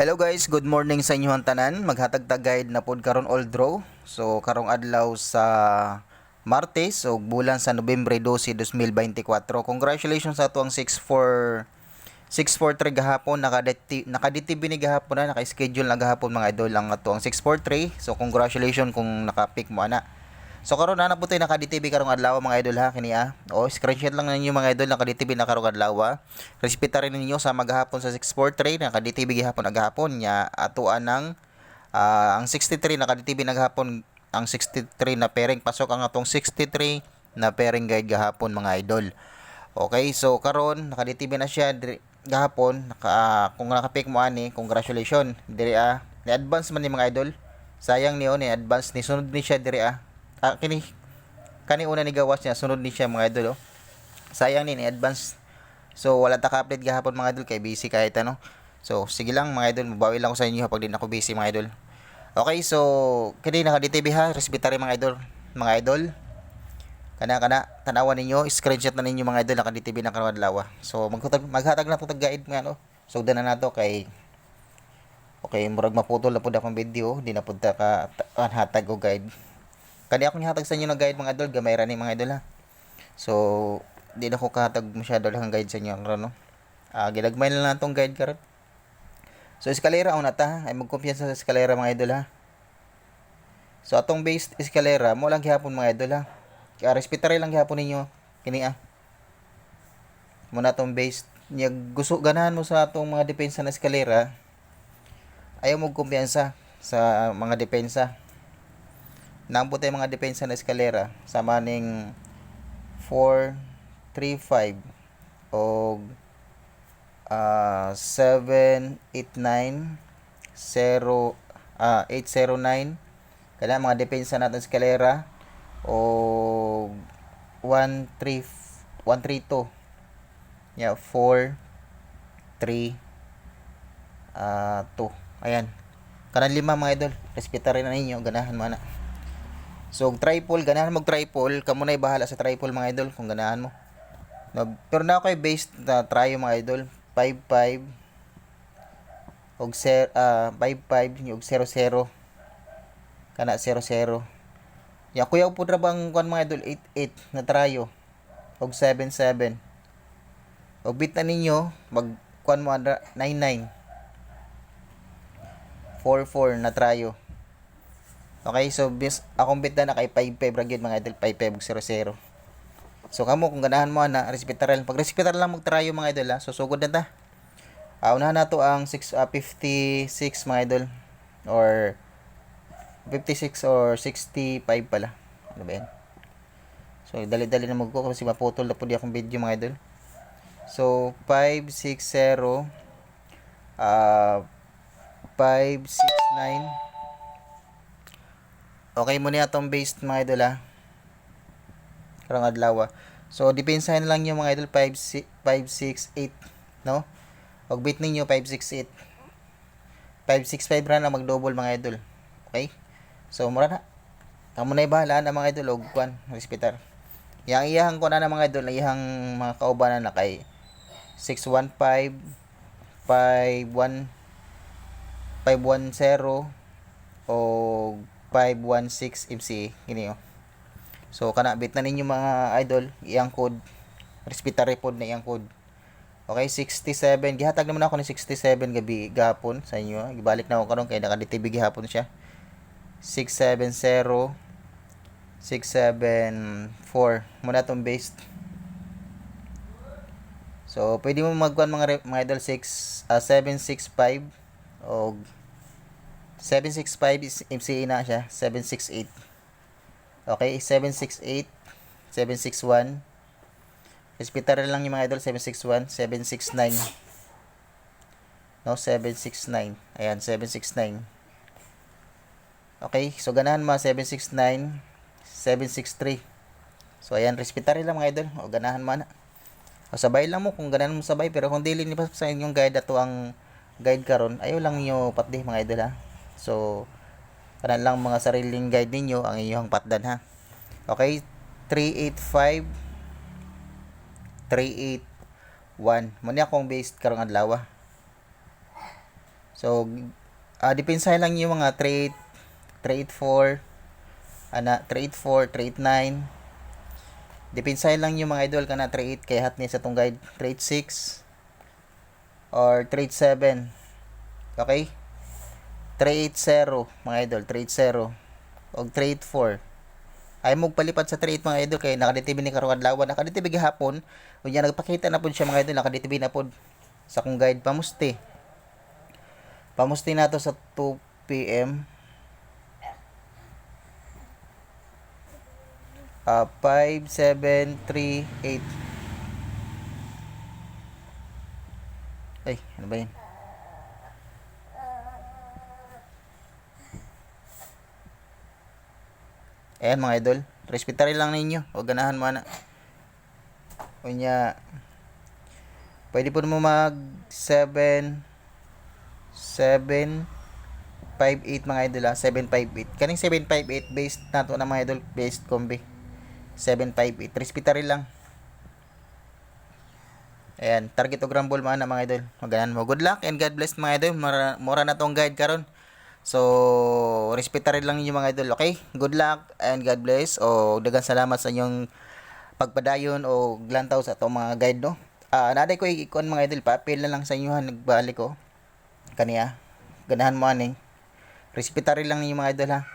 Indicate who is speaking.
Speaker 1: Hello guys, good morning sa inyong tanan. Maghatag ta guide na pod karon all draw. So karong adlaw sa Martes o bulan sa Nobyembre 12, 2024. Congratulations sa ato ang 643 gahapon. Nakaditib ni gahapon na naka-schedule na gahapon mga idol ang ato ang 643. So congratulations kung naka-pick mo ana. So karon na po tayo naka-DTV karong adlaw mga idol ha kini O screenshot lang ninyo mga idol naka-DTV na karong adlaw. Respetar rin ninyo sa maghapon sa 643 naka-DTV gihapon agahapon nya atuan ng ang 63 naka-DTV naghapon ang 63 na pairing pasok ang atong 63 na pairing guide gahapon mga idol. Okay, so karon naka-DTV na siya gahapon kung naka-pick mo ani, congratulations diri ni advance man ni mga idol. Sayang niyo ni advance ni sunod ni siya diri kani una ni gawas niya sunod ni siya mga idol sayang ni advance, so wala ta ka-update gahapon mga idol kay busy kahit ano. So sige lang mga idol, mabawi lang ko sa inyo pag di na ako busy mga idol. Okay, so kini naka DTV ha, respetary mga idol kana tanawan ninyo, screenshot na ninyo mga idol naka DTV na karong adlaw. So maghatag na to tag guide nga so na nato kay okay murag maputol na pud akong video, di na pud ta ka hatag og guide. Kani ako nihatag sa inyo ng guide mga idol, gamay ra ni mga idol ha. So, di na ko kahatag masyado lang guide sa inyo no. Gilagmay na lang tong guide karon. So, eskalera una ta, ay magkumpiyansa sa eskalera mga idol ha. So, atong base eskalera mo lang gihapon mga idol ha. Kaya respetary lang gihapon ninyo kini Muna atong base niya gusto ganahan mo sa atong mga depensa na eskalera. Ayaw mo kumpiyansa sa mga depensa. Naambot tayo mga depensa na eskalera sama ning 4, 3, 5 o 7, 8, 9 0, 809 kana mga depensa natin eskalera o 1, 3, 132 yeah 4, 3, 2 ayan kanang lima mga idol, respetary na ninyo ganahan mo na. So, triple, ganahan mo triple. Kamo na bahala sa triple mga idol kung ganahan mo. No, pero na ako based na try mga idol. 5-5 og 5-5 og 0-0. Kana 0-0. Ya kuya po ra bang kon mga idol 8-8 na trayo og 7-7. Og bit na ninyo mag kon mo 9-9. 4-4 na trayo. Okay, so akong bit na kay 5-5 ra gyud mga idol, 5-5 0-0. So kamo kung ganahan mo na respetaral, pag respetaral lang magtrayo mga idol ha. So sugod na ta. Unahan nato ang 56 mga idol or 56 or 65 pala. Ano ba yan? So dali-dali na magko kasi maputol na pud akong video mga idol. So 560 569. Okay mo niya atong base mga idol ha. Karong adlaw. So depensahin lang yung mga idol 568 no? Og bit ninyo 568. 565 ra na mag-double mga idol. Okay? So mura na. Kamo na bahala na mga idol og kwan, respetar. Yang iyahang ko na mga idol, iyahang mga kaubanan na kay 615 51 510 o 516 MCA kini So kana bit na ninyo mga idol, iyang code respetary pod na iyang code. Okay, 67 gihatag naman ako ni 67 gabi gahapon sa inyo. Gibalik na ako karon kay naka-DTV gihapon siya. 670 674 muna tong base. So pwede mo magkuan mga idol 765 o 765 is MCA na siya, 768. Okay, 768, 761. Respetary lang yung mga idol, 761, 769. No, 769. Ayan, 769. Okay, so ganahan mo 769, 763. So ayan, respetary lang mga idol. O ganahan mo na. O sabay lang mo kung ganahan mo sabay, pero kung dili ni pa sa inyong guide ato ang guide karon, ayaw lang niyo patdi mga idol ha. So, kanan lang mga sariling guide ninyo ang inyong patdan ha. Okay, 385 381 muna akong based karong adlaw. So depensahin lang yung mga trait 384 384 389. Depensahin lang yung mga idol kana 38 kay hat ni sa tong guide 386 or 387. Okay? 380 mga idol, 380 og 384. Ay mo palipat sa 38 mga idol kay nakaditibin ni karong adlaw, nakaditibin gihapon. Unya nagpakita na pud siya mga idol, nakaditibin na pud sa kong guide pamusti. Pamusti nato sa 2 PM. 5738. Ay, ano ba 'yan? Ayan mga idol, respetarin lang ninyo. O ganahan mo na. Unya, pwede po mo mag 758 mga idol ha. 758. Kaning 758 based nato na mga idol, based kombi. 758. Respetarin lang. Ayan, target og rumble man na mga idol. Maganan mo. Good luck and God bless mga idol. Mura na tong guide karon. So, respetarin lang ninyo mga idol, okay? Good luck and God bless. O daghang salamat sa inyong pagpadayon o glantaw sa itong mga guide, no? Naday ko ikon mga idol, papel na lang sa inyo ha, nagbalik ko. Kaniya, ganahan mo aning. Respetarin lang ninyo mga idol ha.